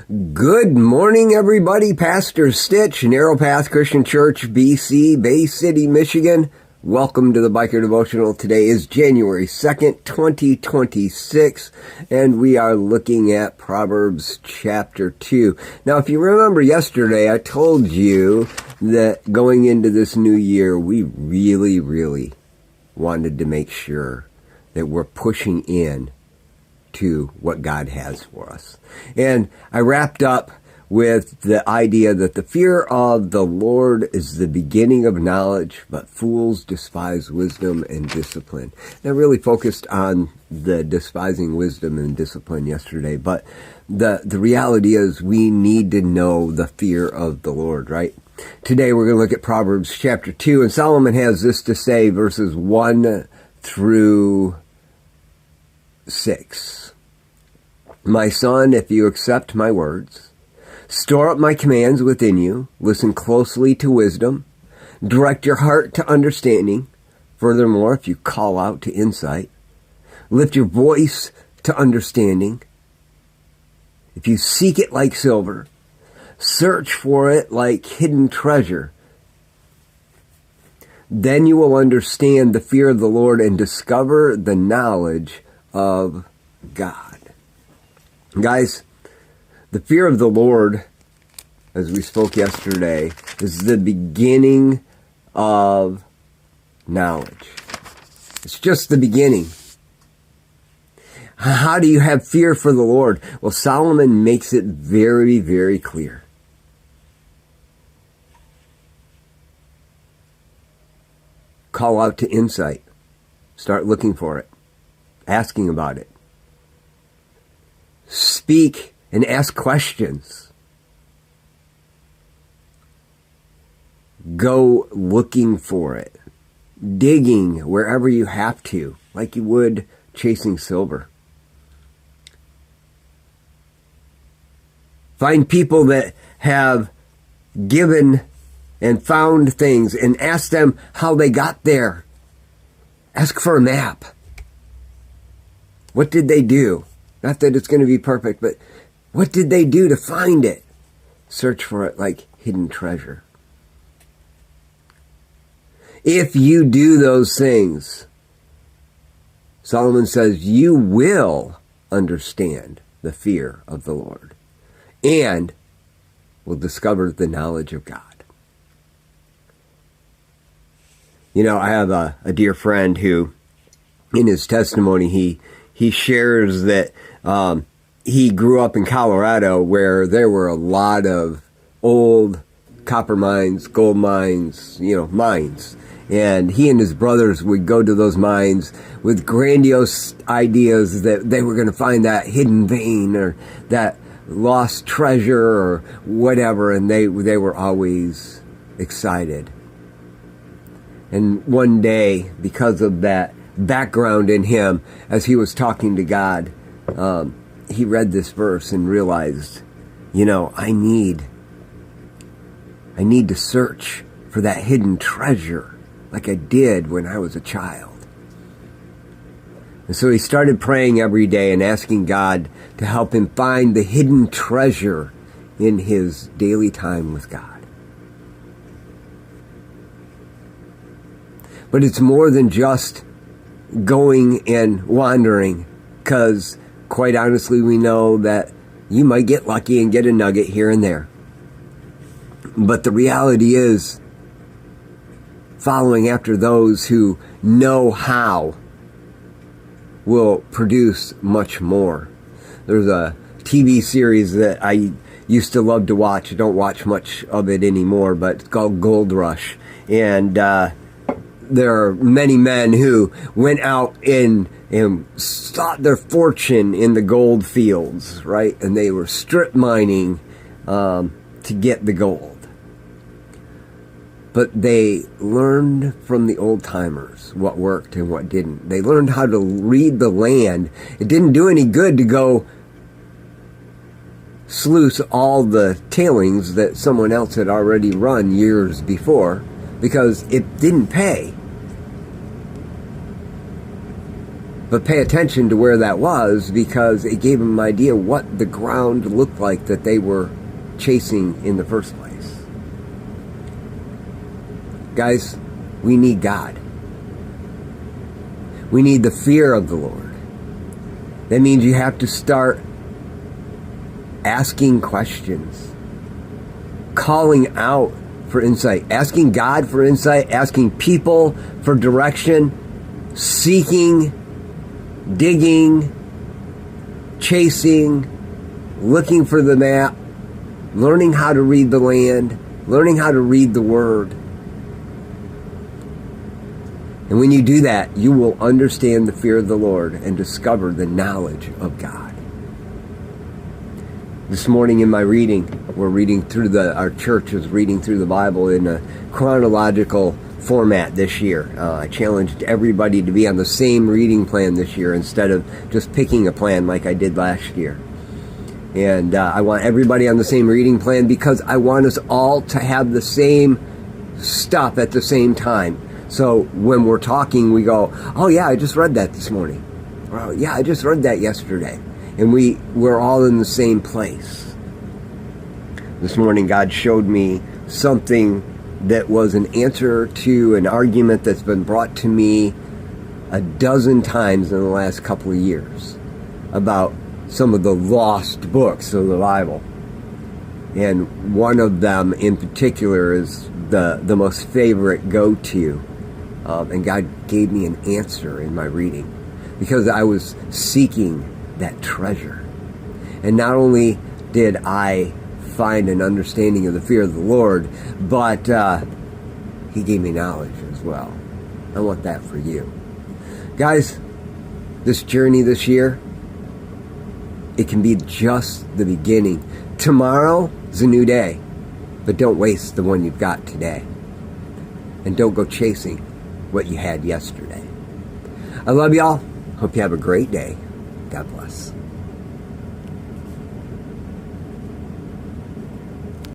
Good morning, everybody. Pastor Stitch, Narrow Path Christian Church, BC, Bay City, Michigan. Welcome to the Biker Devotional. Today is January 2nd, 2026, and we are looking at Proverbs chapter 2. Now, if you remember yesterday, I told you that going into this new year, we really wanted to make sure that we're pushing in to what God has for us. And I wrapped up with the idea that the fear of the Lord is the beginning of knowledge, but fools despise wisdom and discipline. And I really focused on the despising wisdom and discipline yesterday, but the reality is we need to know the fear of the Lord, right? Today we're going to look at Proverbs chapter 2, and Solomon has this to say, verses 1 through 6. My son, if you accept my words, store up my commands within you, listen closely to wisdom, direct your heart to understanding. Furthermore, if you call out to insight, lift your voice to understanding. If you seek it like silver, search for it like hidden treasure, then you will understand the fear of the Lord and discover the knowledge of God. Guys, the fear of the Lord, as we spoke yesterday, is the beginning of knowledge. It's just the beginning. How do you have fear for the Lord? Well, Solomon makes it very clear. Call out to insight. Start looking for it. Asking about it. Speak and ask questions. Go looking for it. Digging wherever you have to, like you would chasing silver. Find people that have given and found things and ask them how they got there. Ask for a map. What did they do? Not that it's going to be perfect, but what did they do to find it? Search for it like hidden treasure. If you do those things, Solomon says, you will understand the fear of the Lord and will discover the knowledge of God. You know, I have a dear friend who, in his testimony, he shares that he grew up in Colorado where there were a lot of old copper mines, gold mines, mines. And he and his brothers would go to those mines with grandiose ideas that they were going to find that hidden vein or that lost treasure or whatever. And they were always excited. And one day, because of that background in him, as he was talking to God, he read this verse and realized, I need to search for that hidden treasure like I did when I was a child. And so he started praying every day and asking God to help him find the hidden treasure in his daily time with God. But it's more than just going and wandering, because quite honestly we know that you might get lucky and get a nugget here and there. But the reality is, following after those who know how will produce much more. There's a TV series that I used to love to watch. I don't watch much of it anymore, but it's called Gold Rush. And there are many men who went out and sought their fortune in the gold fields, right? And they were strip mining to get the gold. But they learned from the old timers what worked and what didn't. They learned how to read the land. It didn't do any good to go sluice all the tailings that someone else had already run years before, because it didn't pay. But pay attention to where that was, because it gave them an idea what the ground looked like that they were chasing in the first place. Guys, we need God. We need the fear of the Lord. That means you have to start asking questions, calling out for insight, asking God for insight, asking people for direction, seeking, digging, chasing, looking for the map, learning how to read the land, learning how to read the Word. And when you do that, you will understand the fear of the Lord and discover the knowledge of God. This morning in my reading, our church is reading through the Bible in a chronological format this year. I challenged everybody to be on the same reading plan this year instead of just picking a plan like I did last year. And I want everybody on the same reading plan because I want us all to have the same stuff at the same time. So when we're talking, we go, oh yeah, I just read that this morning. Oh yeah, I just read that yesterday. And we're all in the same place. This morning, God showed me something that was an answer to an argument that's been brought to me a dozen times in the last couple of years about some of the lost books of the Bible. And one of them in particular is the most favorite go-to. And God gave me an answer in my reading because I was seeking that treasure. And not only did I find an understanding of the fear of the Lord, but He gave me knowledge as well. I want that for you. Guys, this journey this year, it can be just the beginning. Tomorrow is a new day, but don't waste the one you've got today. And don't go chasing what you had yesterday. I love y'all. Hope you have a great day. God bless.